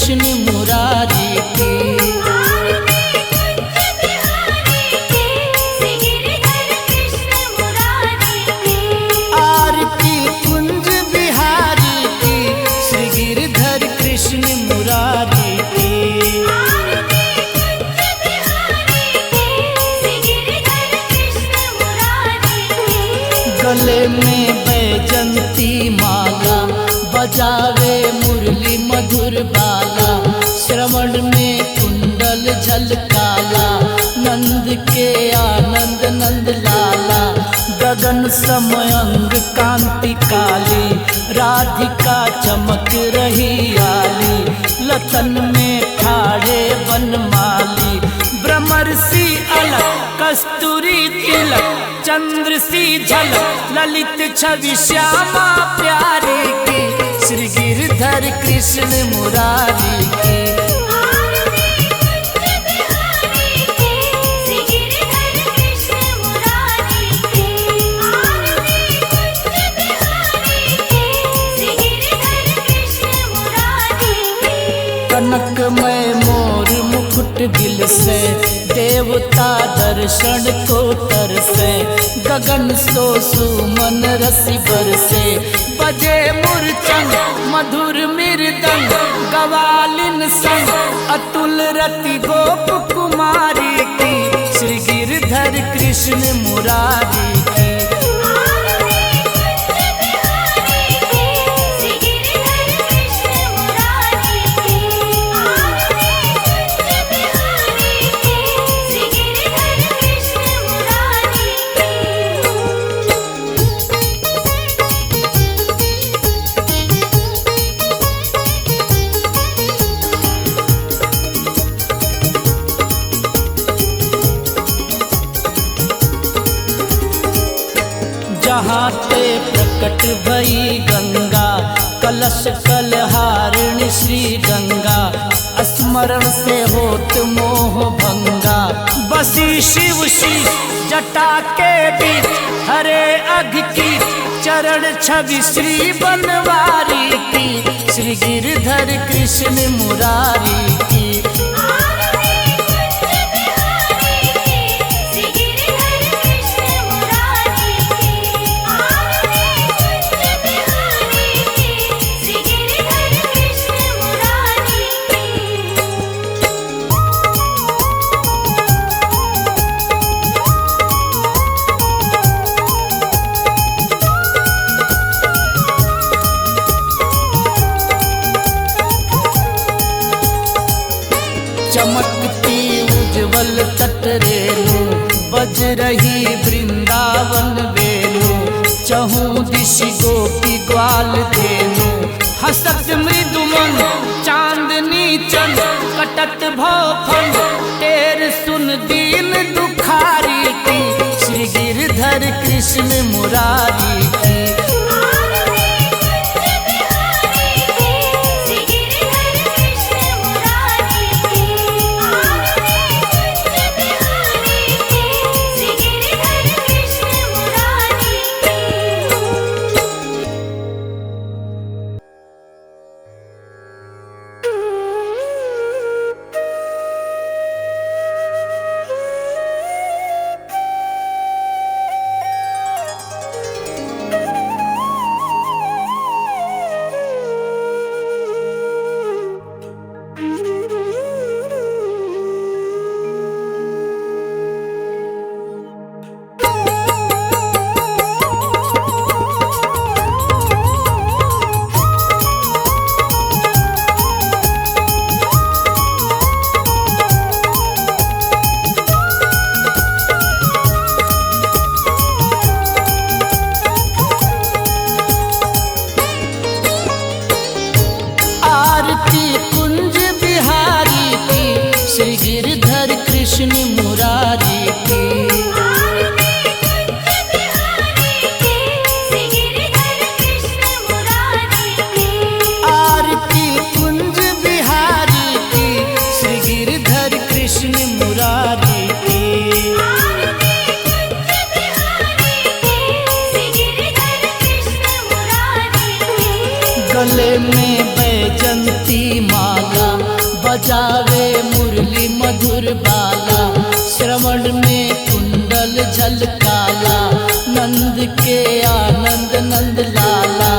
कृष्ण मुरारी की। आरती कुंज बिहारी की श्री गिरधर कृष्ण मुरारी की। गले में बैजंती माला बजावे मुरली मधुर बाला। श्रवण में कुंडल झलकाला नंद के आनंद नंद लाला। गगन समयंग कांति काली राधिका चमक रही आली। लतन में ठाड़े बनमाली ब्रह्मर्षि अलग कस्तूरी तिलक। चंद्र सी झलक ललित छवि श्यामा प्यारी की श्री गिरधर कृष्ण मुरारी की। कनकमय मोर मुकुट गिल से देवता दर्शन को तरसे। गगन सो सुमन रसि बरसे बजे मूर्छंग मधुर मृदंग। गवालिन संग अतुल रति गोप कुमारी की श्री गिरधर कृष्ण मुरारी की। जहाँ ते प्रकट भई गंगा कलश कलहारिणी श्री गंगा। स्मरण से होत मोह भंगा बसी शिव शीश जटा के बीच। हरे अघ की चरण छवि श्री बनवारी की श्री गिरधर कृष्ण मुरारी की। चमकती उज्जवल तट रेणु बज रही वृंदावन वेणु। चहु दिशि गोपी ग्वाल धेनु हसत मृदुमन चांदनी चंद। कटत भवफंड टेर सुन दीन दुखारी की श्री गिरधर कृष्ण मुरारी की। गले में बैजंती माला बजावे मुरली मधुर बाला, श्रवण में कुंडल झलकाला, नंद के आनंद नंद लाला,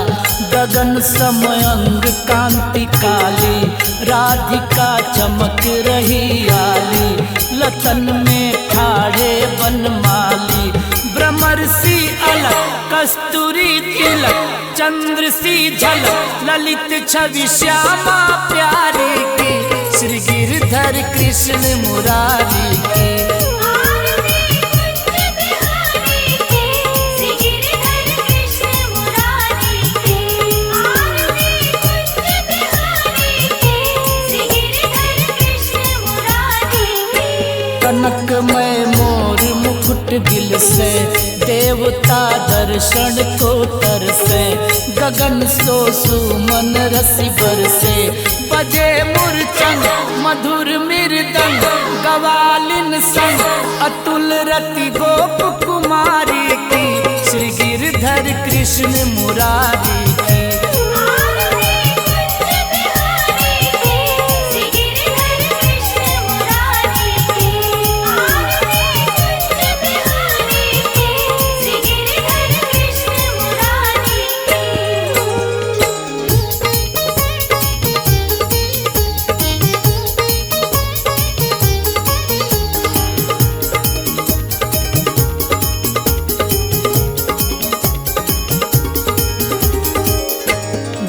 गगन समयंग कांति काली, राधिका चमक रही आली, लतन में ठाड़े बनमाली, भ्रमर सी अलग कस्तूरी तिलक, चंद्र सी झलक ललित छवि श्यामा प्यारी की, श्री गिरधर कृष्ण मुरारी की। कनकमय मोर मुकुट गिल से, देवता दर्शन को तरसे, गगन सो सुमन रसि बरसे, बजे मूर्छंग मधुर मृदंग, गवालिन संग अतुल रति गोप कुमारी की, श्री गिरधर कृष्ण मुरारी की।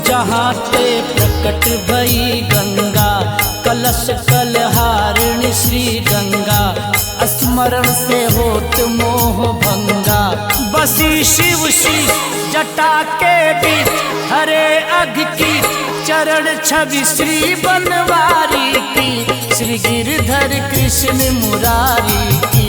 जहाँ ते प्रकट भई गंगा, कलश कलहारिणी श्री गंगा, स्मरण से होत मोह भंगा, बसी शिव शी जटा के बीच, हरे अघ की चरण छवि श्री बनवारी की, श्री गिरधर कृष्ण मुरारी की।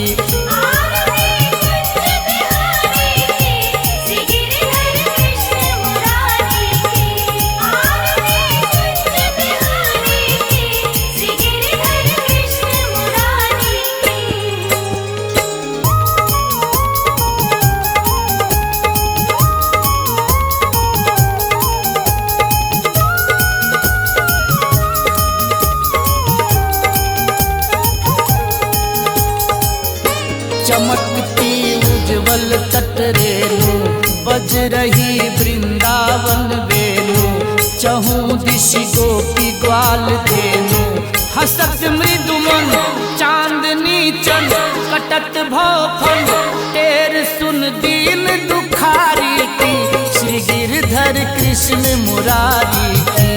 चमकती उज्जवल तट रेणु, बज रही वृंदावन वेणु, चहु दिशि गोपी ग्वाल धेनु, हसत मृदुमन चांदनी चंद, कटत भव फंद टेर सुन दीन दुखारी की, श्री गिरधर कृष्ण मुरारी की।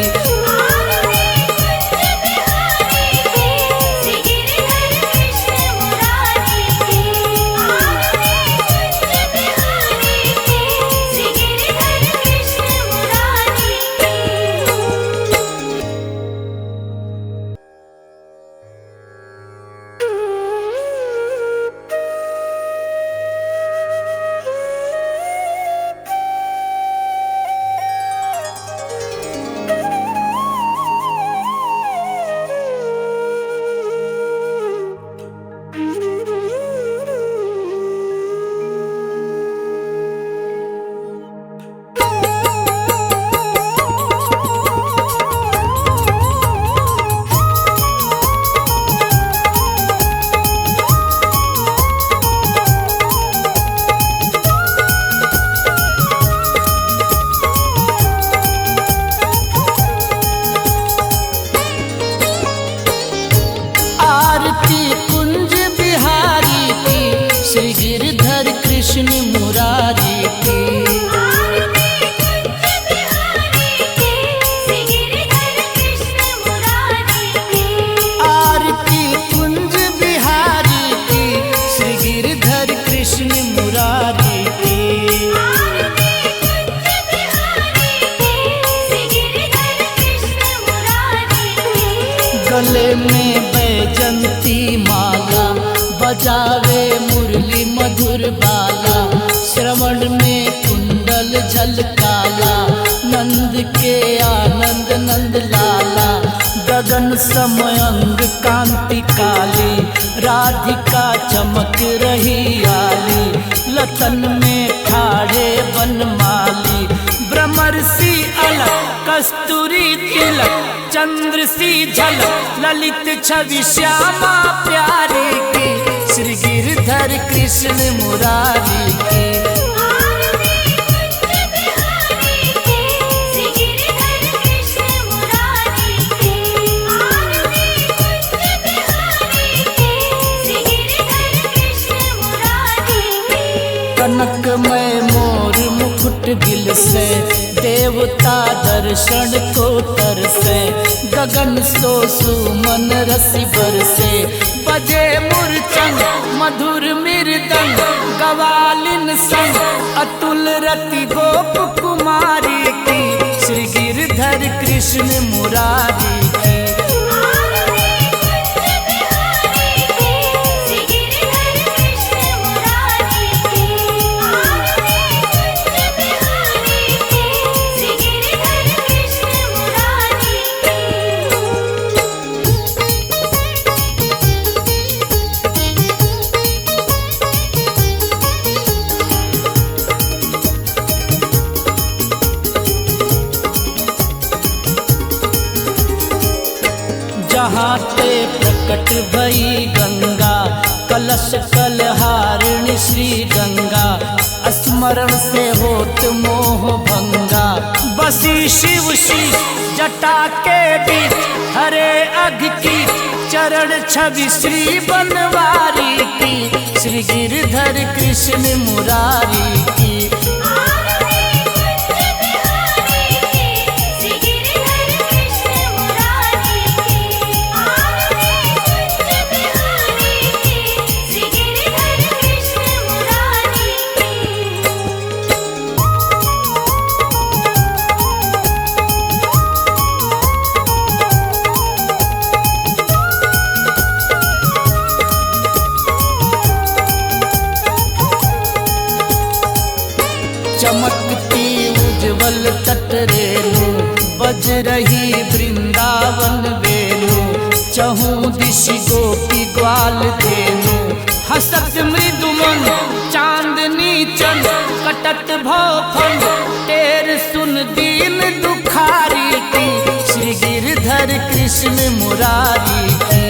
गले में बैजंती माला, बजावे मुरली मधुर बाला, श्रवण में कुंडल झलकाला, नंद के आनंद नंद लाला, गगन समयंग कांति काली, राधिका चमक रही आली, लतन में ठाड़े बनमाली, भ्रमर सी अलग कस्तूरी तिलक चंद्र सी झलक ललित छवि श्यामा प्यारी की श्री गिरधर कृष्ण मुरारी की। कनकमय मोर मुकुट गिल से देवता दर्शन को तरसे गगन सो सुमन रसी बरसे बजे मूर्छंग मधुर मृदंग गवालिन संग अतुल रति गोप कुमारी की श्री गिरधर कृष्ण मुरारी की। जहाँ ते प्रकट भई गंगा कलश कलहारिणी श्री गंगा स्मरण से होत मोह भंगा बसी शिव शीश जटा के बीच हरे अघ की चरण छवि श्री बनवारी की श्री गिरधर कृष्ण मुरारी की। चमकती उज्जवल तट रेणु बज रही वृंदावन वेणु चहु दिशि गोपी ग्वाल धेनु हसत मृदुमन चांदनी चंद कटत भवफल तेर सुन दीन दुखारी की श्री गिरधर कृष्ण मुरारी की।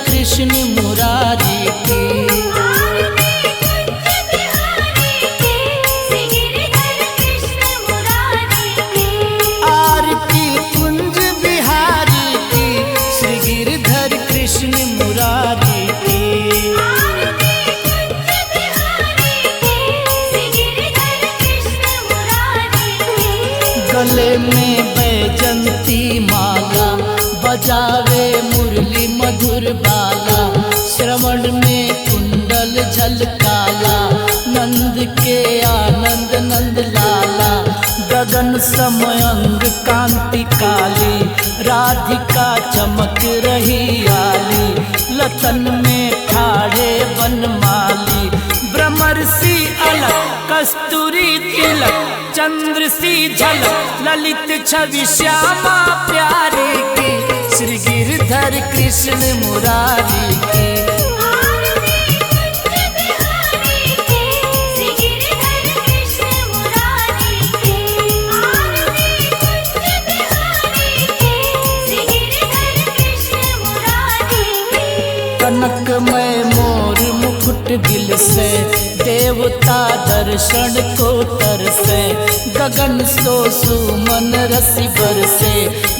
कृष्ण मुरारी की आरती कुंज बिहारी की श्री गिरधर कृष्ण मुरारी की। गले में बैजंती माला बजावे मुरली मधुर बाला श्रवण में कुंडल झलकाला नंद के आनंद नंद लाला गगन समयंग कांति काली राधिका चमक रही आली लतन में ठाड़े बनमाली ब्रह्मर्षि अलग कस्तूरी तिलक चंद्र सी झलक ललित छवि श्यामा प्यारी की श्री गिरधर कृष्ण मुरारी की। कनकमय मोर गिल से, देवता दर्शन को तरसे, गगन सो सुमन रसी बरसे,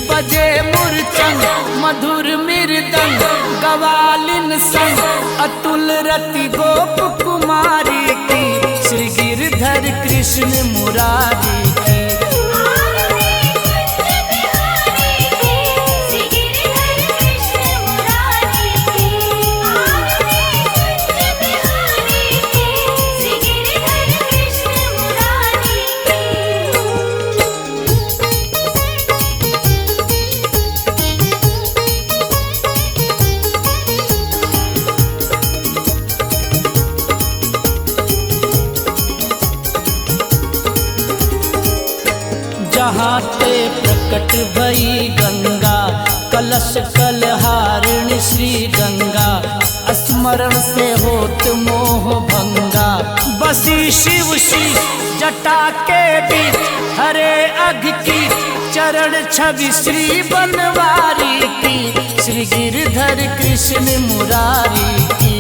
बजे मूर्छंग मधुर मृदंग, गवालिन संग अतुल रति गोप कुमारी की, श्री गिरधर कृष्ण मुरारी की। जहाँ ते प्रकट भई गंगा, कलश कलहारिणी श्री गंगा, स्मरण से होत मोह भंगा, बसी शिव शीश जटा के बीच, हरे अघ की चरण छवि श्री बनवारी की, श्री गिरधर कृष्ण मुरारी की।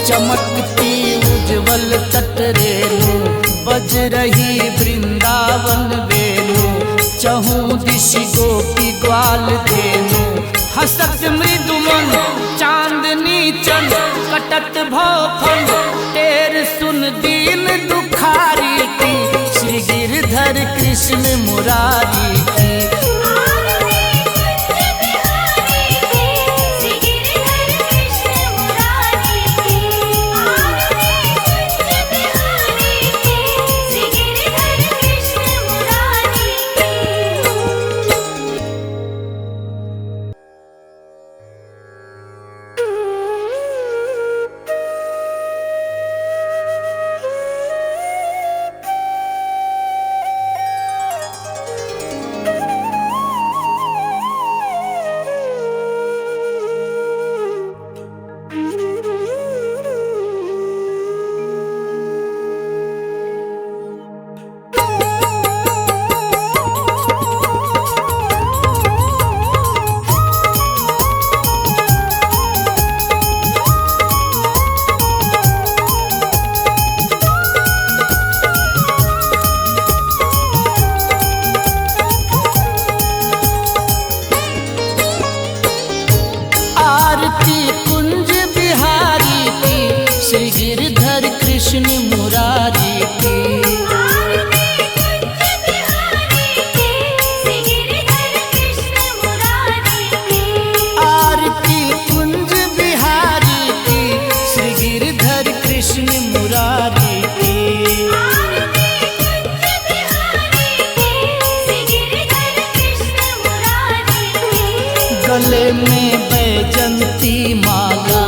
चमकती उज्ज्वल तट रेणु, बज रही वृंदावन वेणु, चहु दिशि गोपी ग्वाल धेनु, हसत मृदुमन चांदनी चंद, कटत भवफल टेर सुन दीन दुखारी की, श्री गिरधर कृष्ण मुरारी की। कृष्ण मुरारी की। आरती कुंज बिहारी की, श्री गिरधर कृष्ण मुरारी की। गले में बैजंती माला,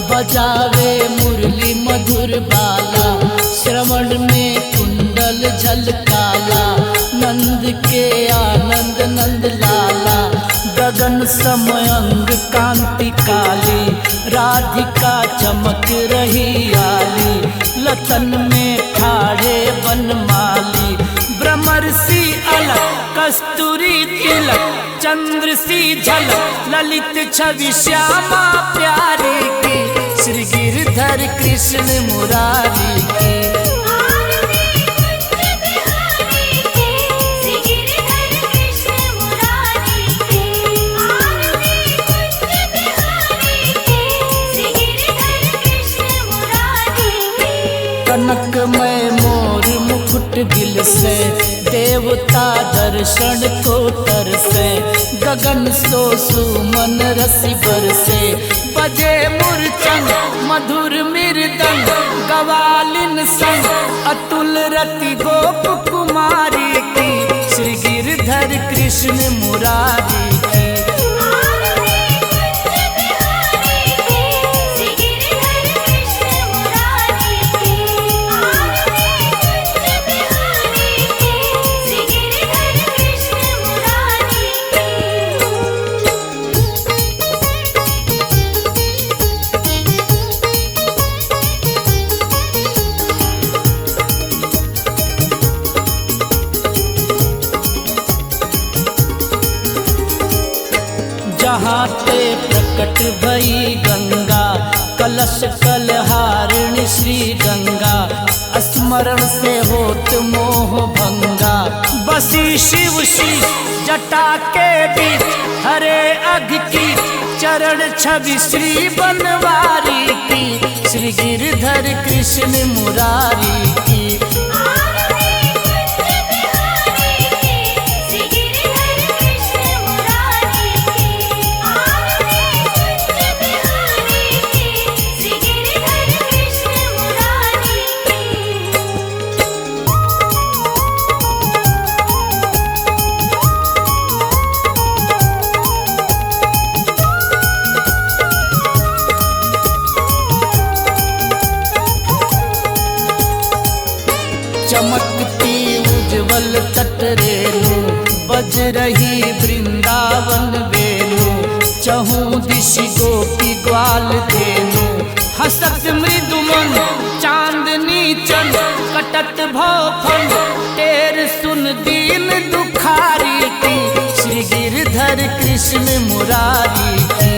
बजावे मुरली मधुर बाला, श्रवण में कुंडल झलकाला, नंद के आनंद नंद लाला, गगन समयंग कांति काली, राधिका चमक रही आली, लतन में ठाड़े बनमाली, ब्रह्मर्षि अलग कस्तूरी तिलक, चंद्र सी झलक ललित छवि श्यामा प्यारी की, श्री गिरधर कृष्ण मुरारी की। कनकमय मोर मुकुट गिल से, देवता दर्शन को तरसे, गगन सो सुमन रसी बरसे, बजे मूर्छंग मधुर मृदंग, गवालिन संग अतुल रति गोप कुमारी की, श्री गिरधर कृष्ण मुरारी की। प्रकट भई गंगा, कलश कलहारिणी श्री गंगा, स्मरण से होत मोह भंगा। बसी शिव शीश जटा के बीच, हरे अघ की चरण छवि श्री बनवारी की, श्री गिरधर कृष्ण मुरारी की। चमकती उज्ज्वल तट रेणु, बज रही वृंदावन वेणु, चहु दिशि गोपी ग्वाल धेनु, हसत मृदुमन चांदनी चंद, कटत भवफल टेर सुन दीन दुखारी की, श्री गिरधर कृष्ण मुरारी की।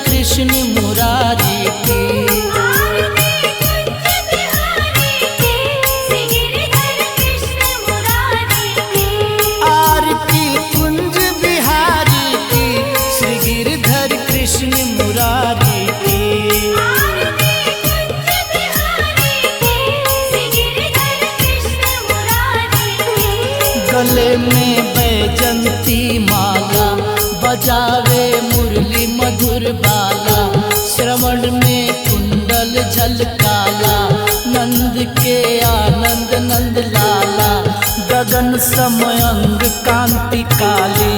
कृष्ण मुरारी की, आरती कुंज बिहारी की, श्री गिरधर कृष्ण मुरारी की। गले में बैजंती माला, बजावे मुरली मधुर बाला, श्रवण में कुंडल झलकाला, नंद के आनंद नंद लाला, गगन समयंग कांति काली,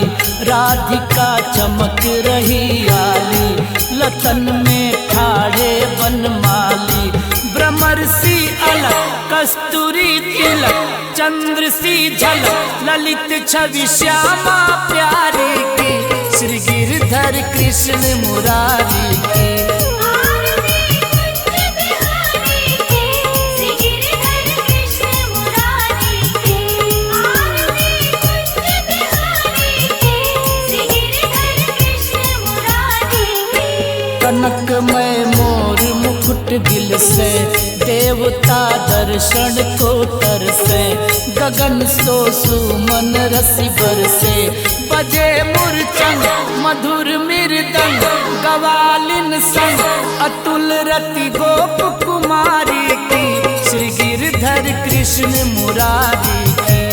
राधिका चमक रही आली, लतन में ठाड़े बनमाली, भ्रमरसी अलग कस्तूरी तिलक, चंद्र सी झलक ललित छवि श्यामा प्यारी की, श्री गिरधर कृष्ण मुरारी की। कनकमय मोर मुकुट गिल से, देवता दर्शन को तरसे, गगन सो सुमन रसी बरसे, बजे मूर्छंग मधुर मृदंग, गवालिन संग अतुल रति गोप कुमारी की, श्री गिरधर कृष्ण मुरारी की।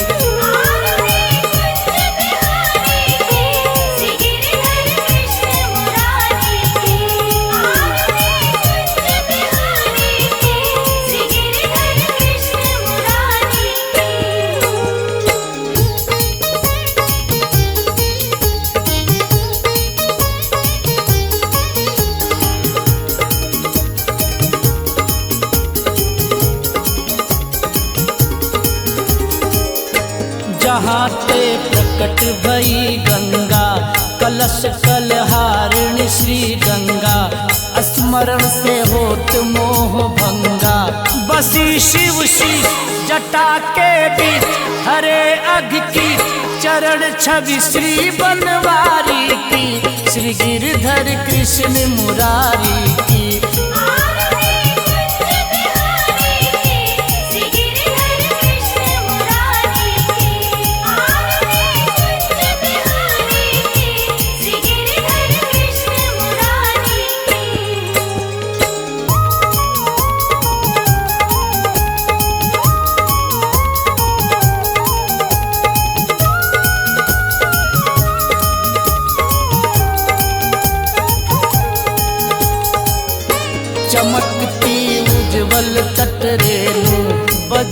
जहाँ ते प्रकट भई गंगा, कलश कलहारिणी श्री गंगा, स्मरण से होत मोह भंगा। बसी शिव शीश जटा के बीच, हरे अघ की चरण छवि श्री बनवारी की, श्री गिरधर कृष्ण मुरारी की।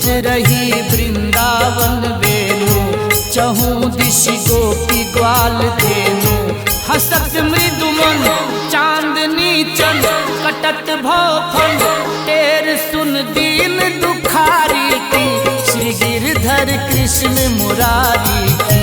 बज रही वृंदावन वेणु, चहु दिशि गोपी ग्वाल धेनु। हसत मृदुमन चांदनी चंद, कटत भौफन टेर सुन दीन दुखारी की। श्री गिरधर कृष्ण मुरारी की,